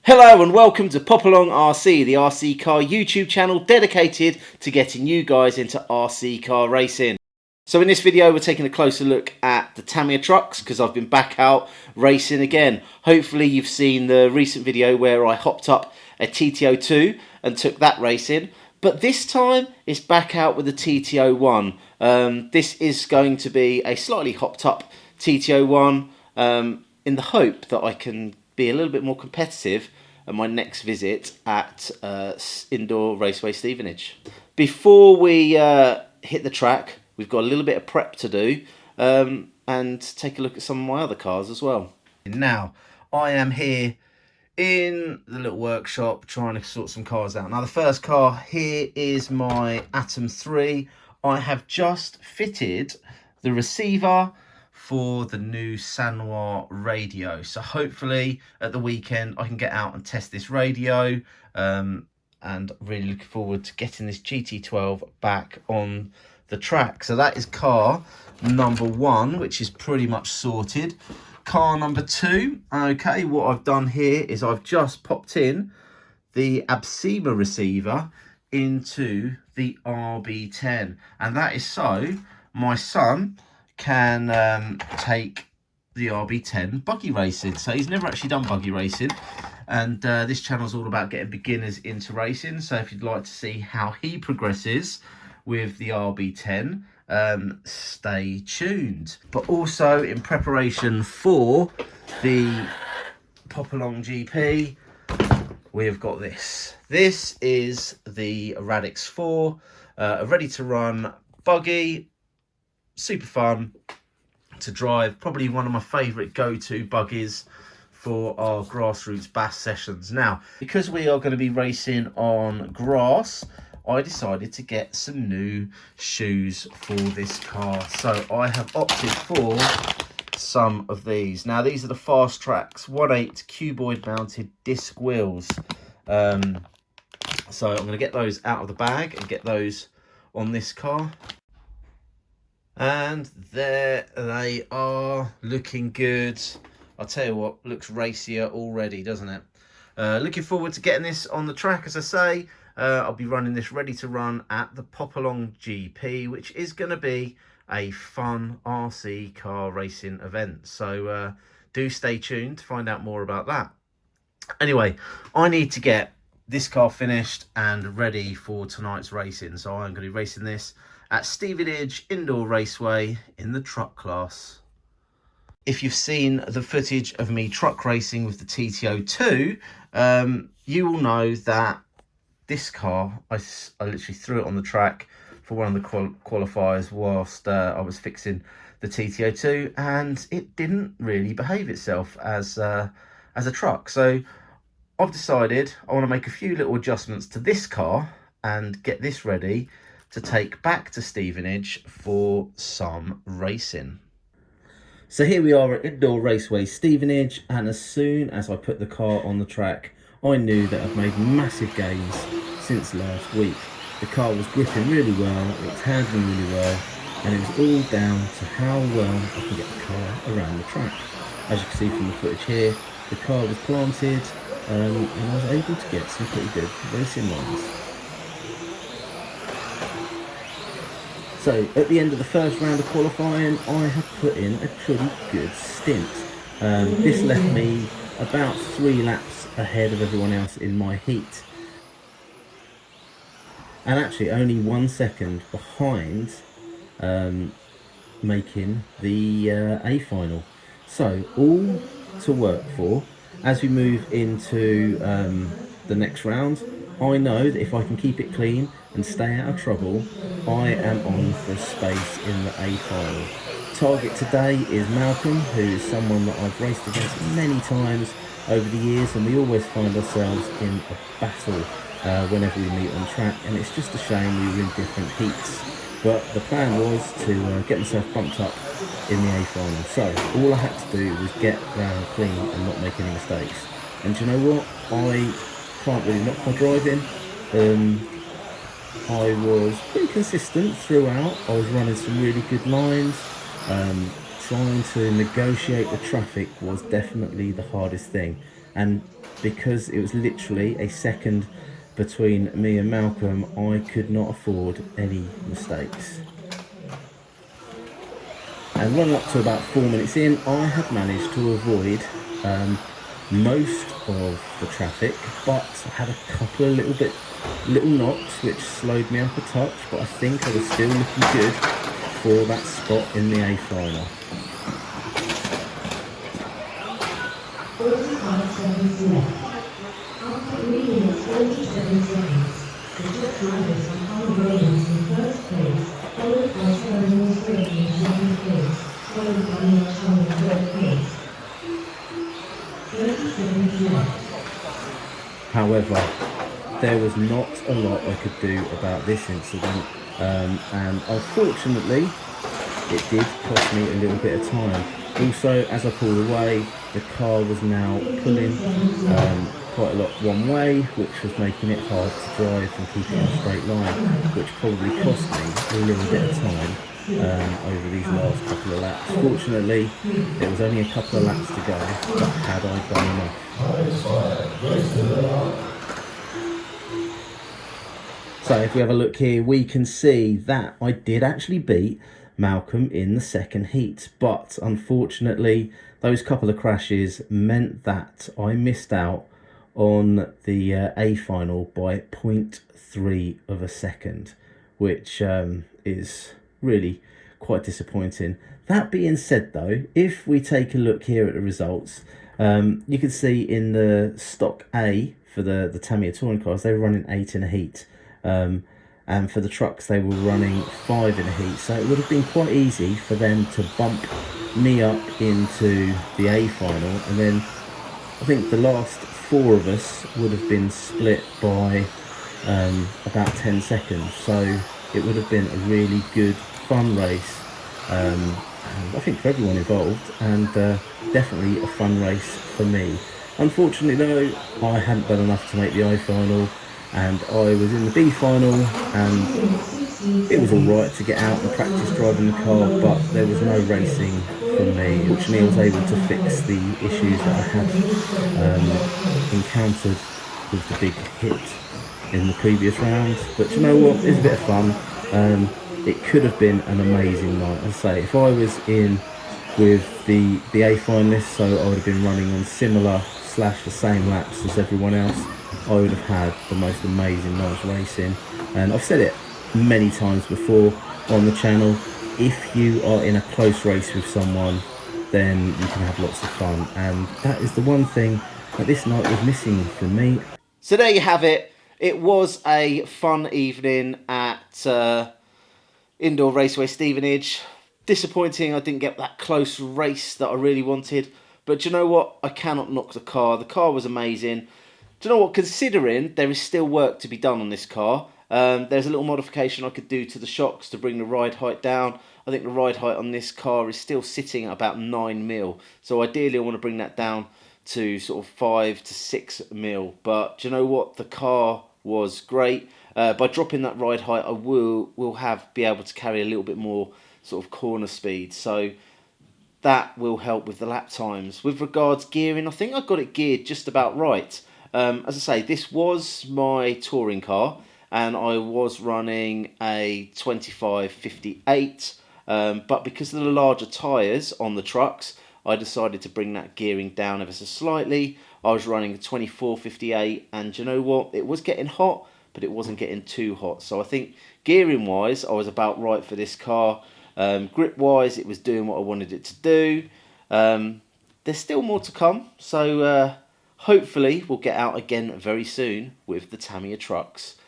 Hello and welcome to Pop Along RC, the RC car YouTube channel dedicated to getting you guys into RC car racing. So in this video we're taking a closer look at the Tamiya trucks because I've been back out racing again. Hopefully you've seen the recent video where I hopped up a TT02 and took that racing. But this time it's back out with the TT01. This is going to be a slightly hopped up TT01 in the hope that I can be a little bit more competitive at my next visit at Indoor Raceway Stevenage. Before we hit the track, we've got a little bit of prep to do and take a look at some of my other cars as well. Now, I am here in the little workshop trying to sort some cars out. Now, the first car here is my Atom 3. I have just fitted the receiver for the new Sanwa radio, so hopefully at the weekend I can get out and test this radio, and really looking forward to getting this GT12 back on the track. So that is car number one, which is pretty much sorted. Car number two, okay, what I've done here is I've just popped in the Absema receiver into the RB10, and that is so my son can take the RB10 buggy racing. So he's never actually done buggy racing, and this channel is all about getting beginners into racing. So if you'd like to see how he progresses with the RB10, stay tuned. But also in preparation for the Pop Along GP, we have got this. This is the Radix 4, a ready to run buggy. Super fun to drive, probably one of my favourite go-to buggies for our grassroots bass sessions. Now, because we are going to be racing on grass, I decided to get some new shoes for this car. So I have opted for some of these. Now, these are the Fastrax 1/8 cuboid mounted disc wheels. So I'm going to get those out of the bag and get those on this car. And there they are, looking good. I'll tell you what, looks racier already, doesn't it? Looking forward to getting this on the track. As I say, I'll be running this ready to run at the Pop Along GP, which is going to be a fun RC car racing event. So do stay tuned to find out more about that. Anyway, I need to get this car finished and ready for tonight's racing. So I'm going to be racing this at Stevenage Indoor Raceway in the truck class. If you've seen the footage of me truck racing with the TT02, you will know that this car, I literally threw it on the track for one of the qualifiers whilst I was fixing the TT02, and it didn't really behave itself as a truck. So I've decided I want to make a few little adjustments to this car and get this ready to take back to Stevenage for some racing. So here we are at Indoor Raceway Stevenage, and as soon as I put the car on the track, I knew that I'd made massive gains since last week. The car was gripping really well, it was handling really well, and it was all down to how well I can get the car around the track. As you can see from the footage here, the car was planted, and I was able to get some pretty good racing lines. So at the end of the first round of qualifying, I have put in a pretty good stint. This left me about 3 laps ahead of everyone else in my heat, and actually only 1 second behind making the A final. So all to work for. As we move into the next round, I know that if I can keep it clean and stay out of trouble, I am on for a space in the A final. Target today is Malcolm, who is someone that I've raced against many times over the years, and we always find ourselves in a battle whenever we meet on track, and it's just a shame we were in different heats. But the plan was to get myself bumped up in the A final. So all I had to do was get round clean and not make any mistakes. And do you know what? I can't really knock my driving. I was pretty consistent throughout. I was running some really good lines. Trying to negotiate the traffic was definitely the hardest thing. and because it was literally a second between me and Malcolm, I could not afford any mistakes. And running up to about 4 minutes in, I had managed to avoid most of the traffic, but I had a couple of little knocks which slowed me up a touch, but I think I was still looking good for that spot in the A-final. 45 seconds left. After 3 minutes 47 seconds, the top drivers are Carl Williams in first place, followed by Sarah Northwick in second place, followed by Neil Chung in third place. 30 seconds left. However, there was not a lot I could do about this incident, and unfortunately it did cost me a little bit of time. Also, as I pulled away, the car was now pulling quite a lot one way, which was making it hard to drive and keep it in a straight line, which probably cost me a little bit of time over these last couple of laps. Fortunately, there was only a couple of laps to go, but had I done enough? So if we have a look here, we can see that I did actually beat Malcolm in the second heat, but unfortunately those couple of crashes meant that I missed out on the A final by 0.3 of a second, which is really quite disappointing. That being said though, if we take a look here at the results, you can see in the stock A for the Tamiya touring cars, they were running 8 in a heat. And for the trucks they were running 5 in a heat, so it would have been quite easy for them to bump me up into the A final, and then I think the last 4 of us would have been split by about 10 seconds, so it would have been a really good fun race, and I think for everyone involved, and definitely a fun race for me. Unfortunately though, I hadn't done enough to make the A final, and I was in the B final, and it was alright to get out and practice driving the car, but there was no racing for me. Fortunately I was able to fix the issues that I had encountered with the big hit in the previous rounds, but you know what, it was a bit of fun. It could have been an amazing night. As I say, if I was in with the A finalists, so I would have been running on similar / the same laps as everyone else, I would have had the most amazing night's racing. And I've said it many times before on the channel, if you are in a close race with someone, then you can have lots of fun, and that is the one thing that this night was missing from me. So there you have it. It was a fun evening at Indoor Raceway Stevenage. Disappointing I didn't get that close race that I really wanted, but do you know what? I cannot knock the car. The car was amazing. Do you know what? Considering there is still work to be done on this car, there's a little modification I could do to the shocks to bring the ride height down. I think the ride height on this car is still sitting at about 9mm. So ideally I want to bring that down to sort of 5 to 6mm. But do you know what? The car was great. By dropping that ride height, I will be able to carry a little bit more sort of corner speed. So that will help with the lap times. With regards gearing, I think I got it geared just about right. As I say, this was my touring car, and I was running a 25/58, but because of the larger tyres on the trucks, I decided to bring that gearing down ever so slightly. I was running a 24/58, and you know what? It was getting hot, but it wasn't getting too hot. So I think gearing-wise, I was about right for this car. Grip-wise, it was doing what I wanted it to do. There's still more to come, so hopefully we'll get out again very soon with the Tamiya trucks.